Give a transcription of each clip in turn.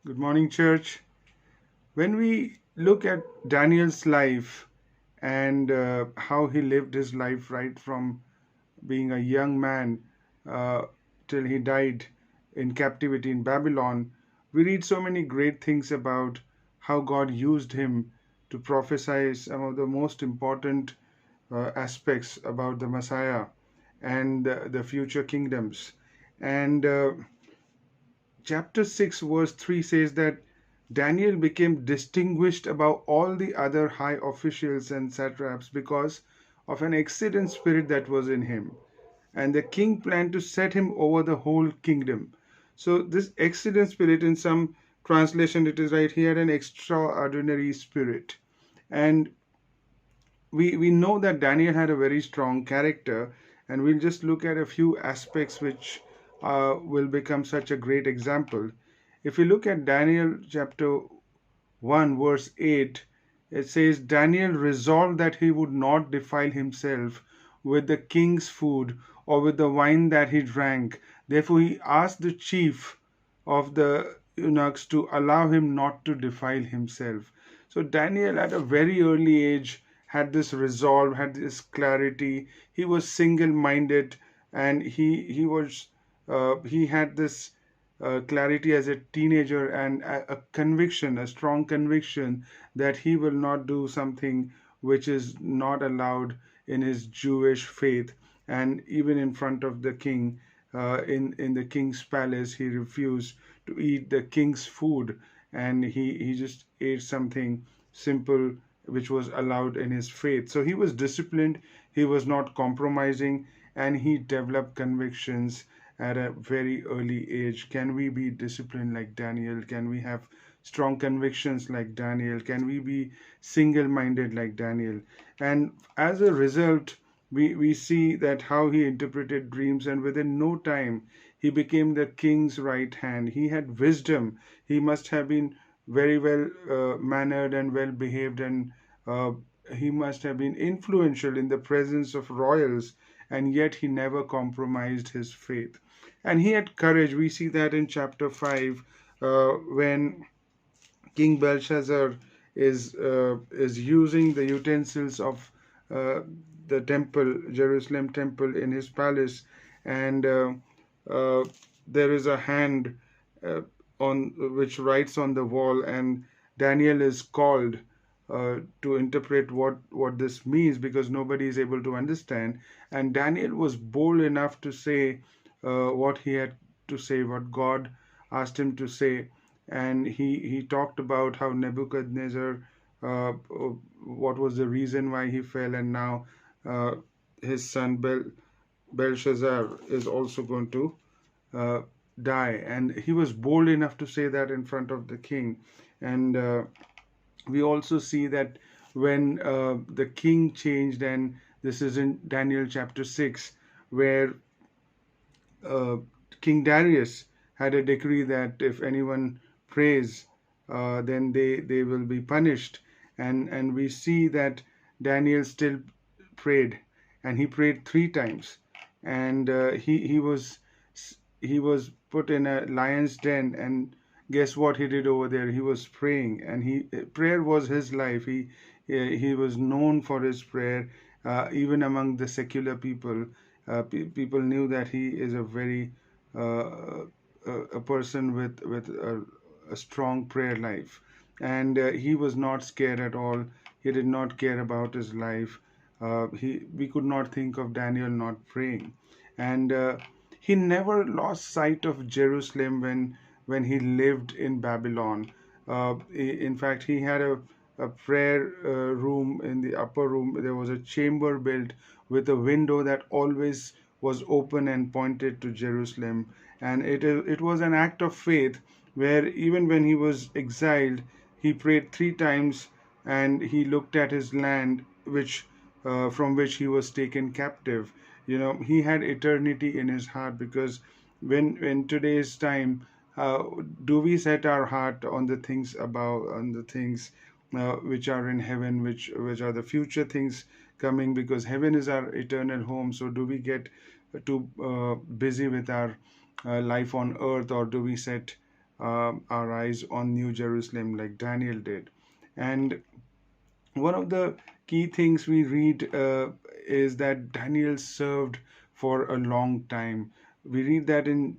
Good morning, church. When we look at Daniel's life and how he lived his life right from being a young man uh, till he died in captivity in Babylon, we read so many great things about how God used him to prophesy some of the most important aspects about the Messiah and the future kingdoms. And chapter 6 verse 3 says that Daniel became distinguished above all the other high officials and satraps because of an excellent spirit that was in him, and the king planned to set him over the whole kingdom. So this excellent spirit, in some translation it is right, he had an extraordinary spirit. And we know that Daniel had a very strong character, and we'll just look at a few aspects which will become such a great example. If we look at Daniel chapter 1, verse 8, it says, Daniel resolved that he would not defile himself with the king's food or with the wine that he drank. Therefore, he asked the chief of the eunuchs to allow him not to defile himself. So, Daniel, at a very early age, had this resolve, had this clarity. He was single minded, and he had this clarity as a teenager, and a conviction, a strong conviction that he will not do something which is not allowed in his Jewish faith. And even in front of the king, in the king's palace, he refused to eat the king's food, and he just ate something simple which was allowed in his faith. So he was disciplined, he was not compromising, and he developed convictions at a very early age. Can we be disciplined like Daniel? Can we have strong convictions like Daniel? Can we be single minded like Daniel? And as a result, we see that how he interpreted dreams, and within no time, he became the king's right hand. He had wisdom. He must have been very well mannered and well behaved, and uh, he must have been influential in the presence of royals, and yet he never compromised his faith. And he had courage. We see that in chapter 5, when King Belshazzar is using the utensils of uh, the temple, Jerusalem temple, in his palace, and uh, there is a hand uh, on which writes on the wall, and Daniel is called to interpret what this means, because nobody is able to understand. And Daniel was bold enough to say what he had to say, what God asked him to say. And he talked about how Nebuchadnezzar, what was the reason why he fell, and now uh, his son Belshazzar is also going to uh, die. And he was bold enough to say that in front of the king. And we also see that when the king changed, and this is in Daniel chapter 6, where uh, King Darius had a decree that if anyone prays, then they will be punished. And we see that Daniel still prayed, and he prayed 3 times, and he was put in a lion's den. And guess what he did over there? He was praying, and he prayer was his life. He was known for his prayer, even among the secular people. People knew that he is a very a person with a strong prayer life, and he was not scared at all. He did not care about his life. He We could not think of Daniel not praying, and he never lost sight of Jerusalem when he lived in Babylon. In fact, he had a prayer room. In the upper room, there was a chamber built with a window that always was open and pointed to Jerusalem. And it was an act of faith, where even when he was exiled, he prayed 3 times, and he looked at his land, which from which he was taken captive. He had eternity in his heart, because when in today's time, uh, do we set our heart on the things above, on the things which are in heaven, which are the future things coming, because heaven is our eternal home. So do we get too busy with our life on earth, or do we set our eyes on New Jerusalem like Daniel did. And one of the key things we read is that Daniel served for a long time. We read that in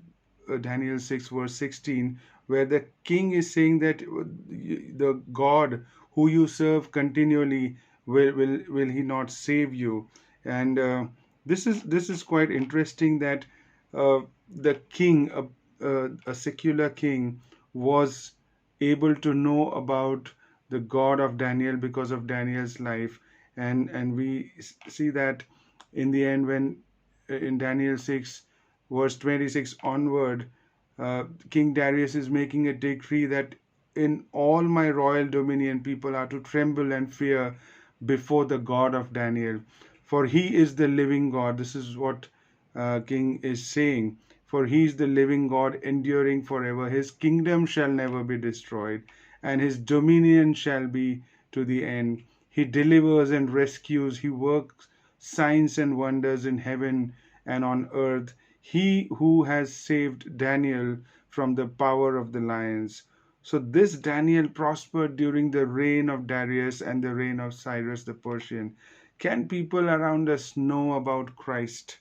Daniel 6, verse 16, where the king is saying that the God who you serve continually will he not save you? And this is quite interesting that the king, a secular king, was able to know about the God of Daniel because of Daniel's life, and we see that in the end when in Daniel 6 verse 26 onward, King Darius is making a decree that in all my royal dominion people are to tremble and fear before the God of Daniel, for he is the living God. This is what king is saying. For he is the living God, enduring forever. His kingdom shall never be destroyed, and his dominion shall be to the end. He delivers and rescues. He works signs and wonders in heaven and on earth. He who has saved Daniel from the power of the lions. So this Daniel prospered during the reign of Darius and the reign of Cyrus the Persian. Can people around us know about Christ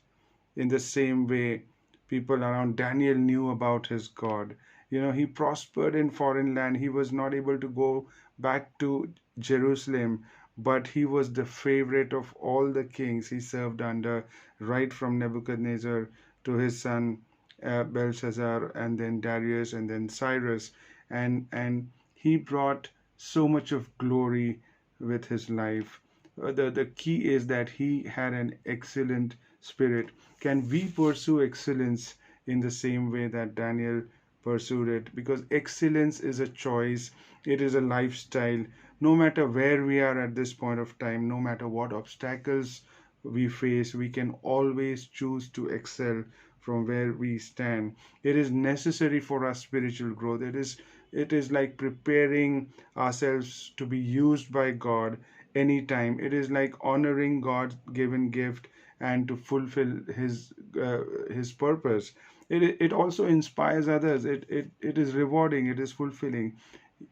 in the same way people around Daniel knew about his God? He prospered in foreign land. He was not able to go back to Jerusalem, but he was the favorite of all the kings he served under, right from Nebuchadnezzar to his son Belshazzar, and then Darius, and then Cyrus, and he brought so much of glory with his life. The key is that he had an excellent spirit. Can we pursue excellence in the same way that Daniel pursued it? Because excellence is a choice, it is a lifestyle. No matter where we are at this point of time, no matter what obstacles we face, we can always choose to excel from where we stand. It is necessary for our spiritual growth. It is like preparing ourselves to be used by God anytime. It is like honoring God's given gift and to fulfill his purpose. It also inspires others. It is rewarding, it is fulfilling.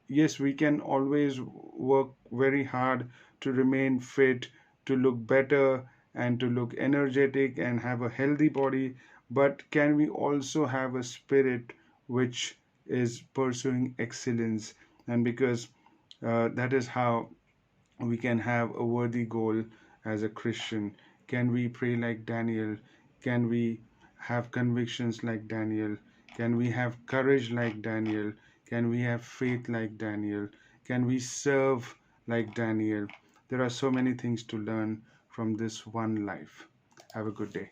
Yes, we can always work very hard to remain fit, to look better, and to look energetic and have a healthy body, but can we also have a spirit which is pursuing excellence? And because that is how we can have a worthy goal as a Christian. Can we pray like Daniel? Can we have convictions like Daniel? Can we have courage like Daniel? Can we have faith like Daniel? Can we serve like Daniel? There are so many things to learn from this one life. Have a good day.